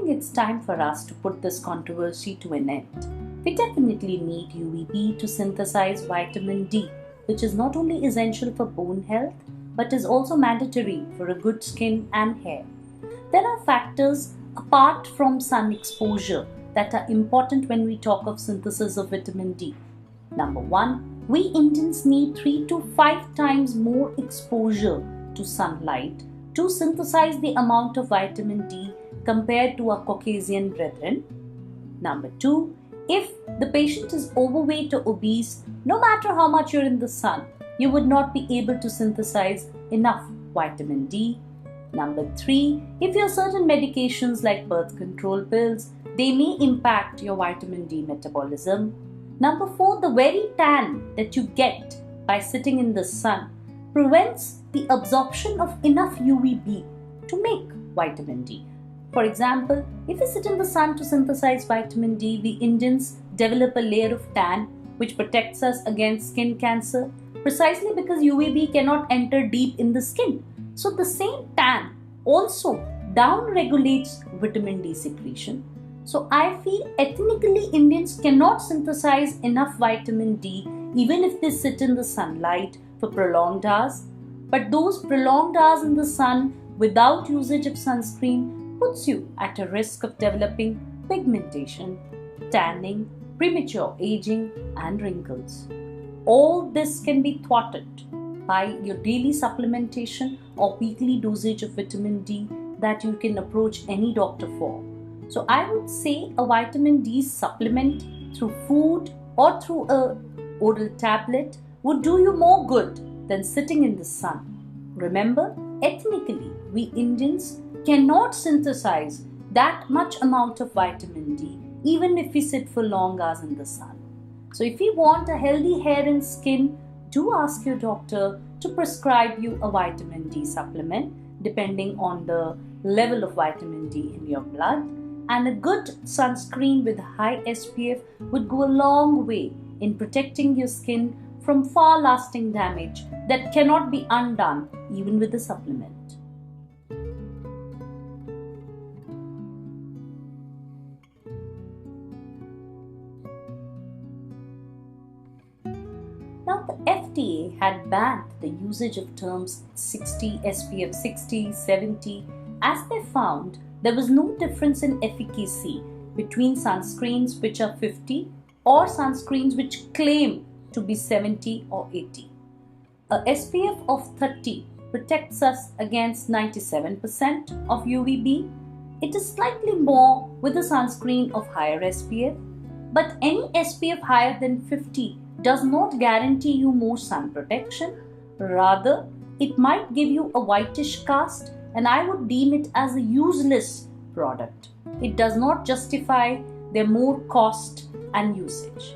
think it's time for us to put this controversy to an end. We definitely need UVB to synthesize vitamin D, which is not only essential for bone health, but is also mandatory for a good skin and hair. There are factors apart from sun exposure that are important when we talk of synthesis of vitamin D. Number one, we Indians need 3 to 5 times more exposure to sunlight to synthesize the amount of vitamin D compared to our Caucasian brethren. Number two, if the patient is overweight or obese, no matter how much you're in the sun, you would not be able to synthesize enough vitamin D. Number three, if you're certain medications like birth control pills, they may impact your vitamin D metabolism. Number four, the very tan that you get by sitting in the sun prevents the absorption of enough UVB to make vitamin D. For example, if we sit in the sun to synthesize vitamin D, we Indians develop a layer of tan which protects us against skin cancer precisely because UVB cannot enter deep in the skin. So the same tan also down-regulates vitamin D secretion. So I feel ethnically Indians cannot synthesize enough vitamin D even if they sit in the sunlight for prolonged hours. But those prolonged hours in the sun without usage of sunscreen puts you at a risk of developing pigmentation, tanning, premature aging and wrinkles. All this can be thwarted by your daily supplementation or weekly dosage of vitamin D that you can approach any doctor for. So I would say a vitamin D supplement through food or through a oral tablet would do you more good than sitting in the sun. Remember, ethnically, we Indians cannot synthesize that much amount of vitamin D even if we sit for long hours in the sun. So if you want a healthy hair and skin, do ask your doctor to prescribe you a vitamin D supplement depending on the level of vitamin D in your blood. And a good sunscreen with high SPF would go a long way in protecting your skin from far-lasting damage that cannot be undone even with a supplement. Now the FDA had banned the usage of terms 60, SPF 60, 70 as they found there was no difference in efficacy between sunscreens which are 50 or sunscreens which claim to be 70 or 80. A SPF of 30 protects us against 97% of UVB. It is slightly more with a sunscreen of higher SPF, but any SPF higher than 50 does not guarantee you more sun protection. Rather, it might give you a whitish cast, and I would deem it as a useless product. It does not justify their more cost and usage.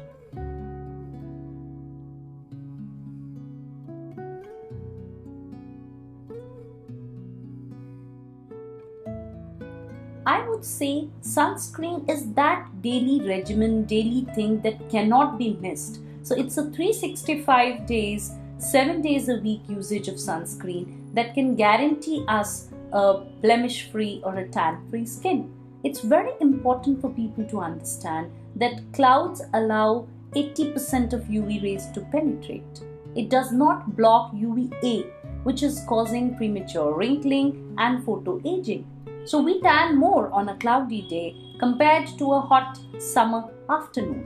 I would say sunscreen is that daily regimen, daily thing that cannot be missed. So it's a 365 days, 7 days a week usage of sunscreen that can guarantee us a blemish-free or a tan-free skin. It's very important for people to understand that clouds allow 80% of UV rays to penetrate. It does not block UVA, which is causing premature wrinkling and photoaging. So we tan more on a cloudy day compared to a hot summer afternoon,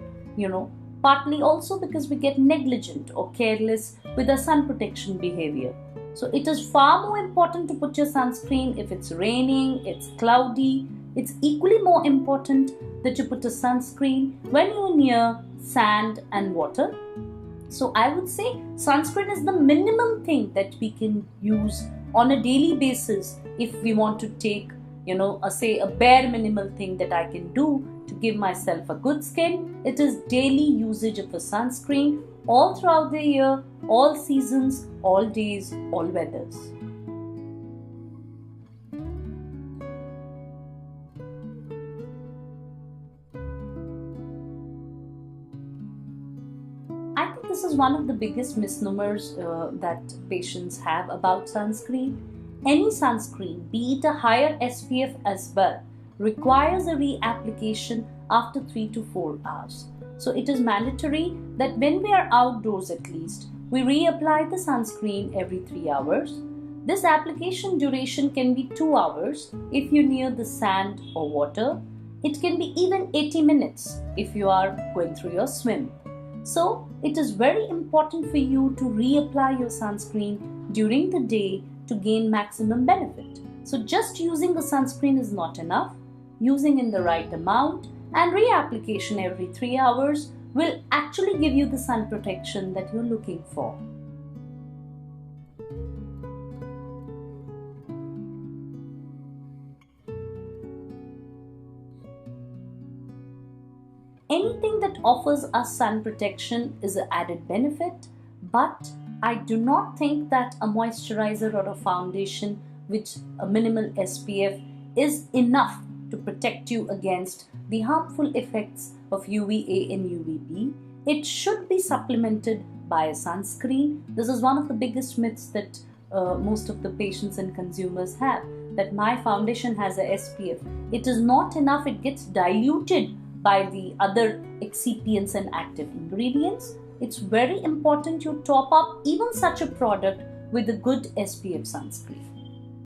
partly also because we get negligent or careless with our sun protection behavior. So it is far more important to put your sunscreen if it's raining, it's cloudy. It's equally more important that you put a sunscreen when you're near sand and water. So I would say sunscreen is the minimum thing that we can use on a daily basis if we want to take, a bare minimal thing that I can do to give myself a good skin. It is daily usage of a sunscreen all throughout the year, all seasons, all days, all weathers. I think this is one of the biggest misnomers that patients have about sunscreen. Any sunscreen, be it a higher SPF as well, requires a reapplication after 3 to 4 hours. So it is mandatory that when we are outdoors at least, we reapply the sunscreen every 3 hours. This application duration can be 2 hours if you're near the sand or water. It can be even 80 minutes if you are going through your swim. So it is very important for you to reapply your sunscreen during the day to gain maximum benefit. So just using the sunscreen is not enough. Using in the right amount and reapplication every 3 hours will actually give you the sun protection that you're looking for. Anything that offers us sun protection is an added benefit, but I do not think that a moisturizer or a foundation with a minimal SPF is enough to protect you against the harmful effects of UVA and UVB. It should be supplemented by a sunscreen. This is one of the biggest myths that most of the patients and consumers have, that my foundation has a SPF. It is not enough, it gets diluted by the other excipients and active ingredients. It's very important you top up even such a product with a good SPF sunscreen.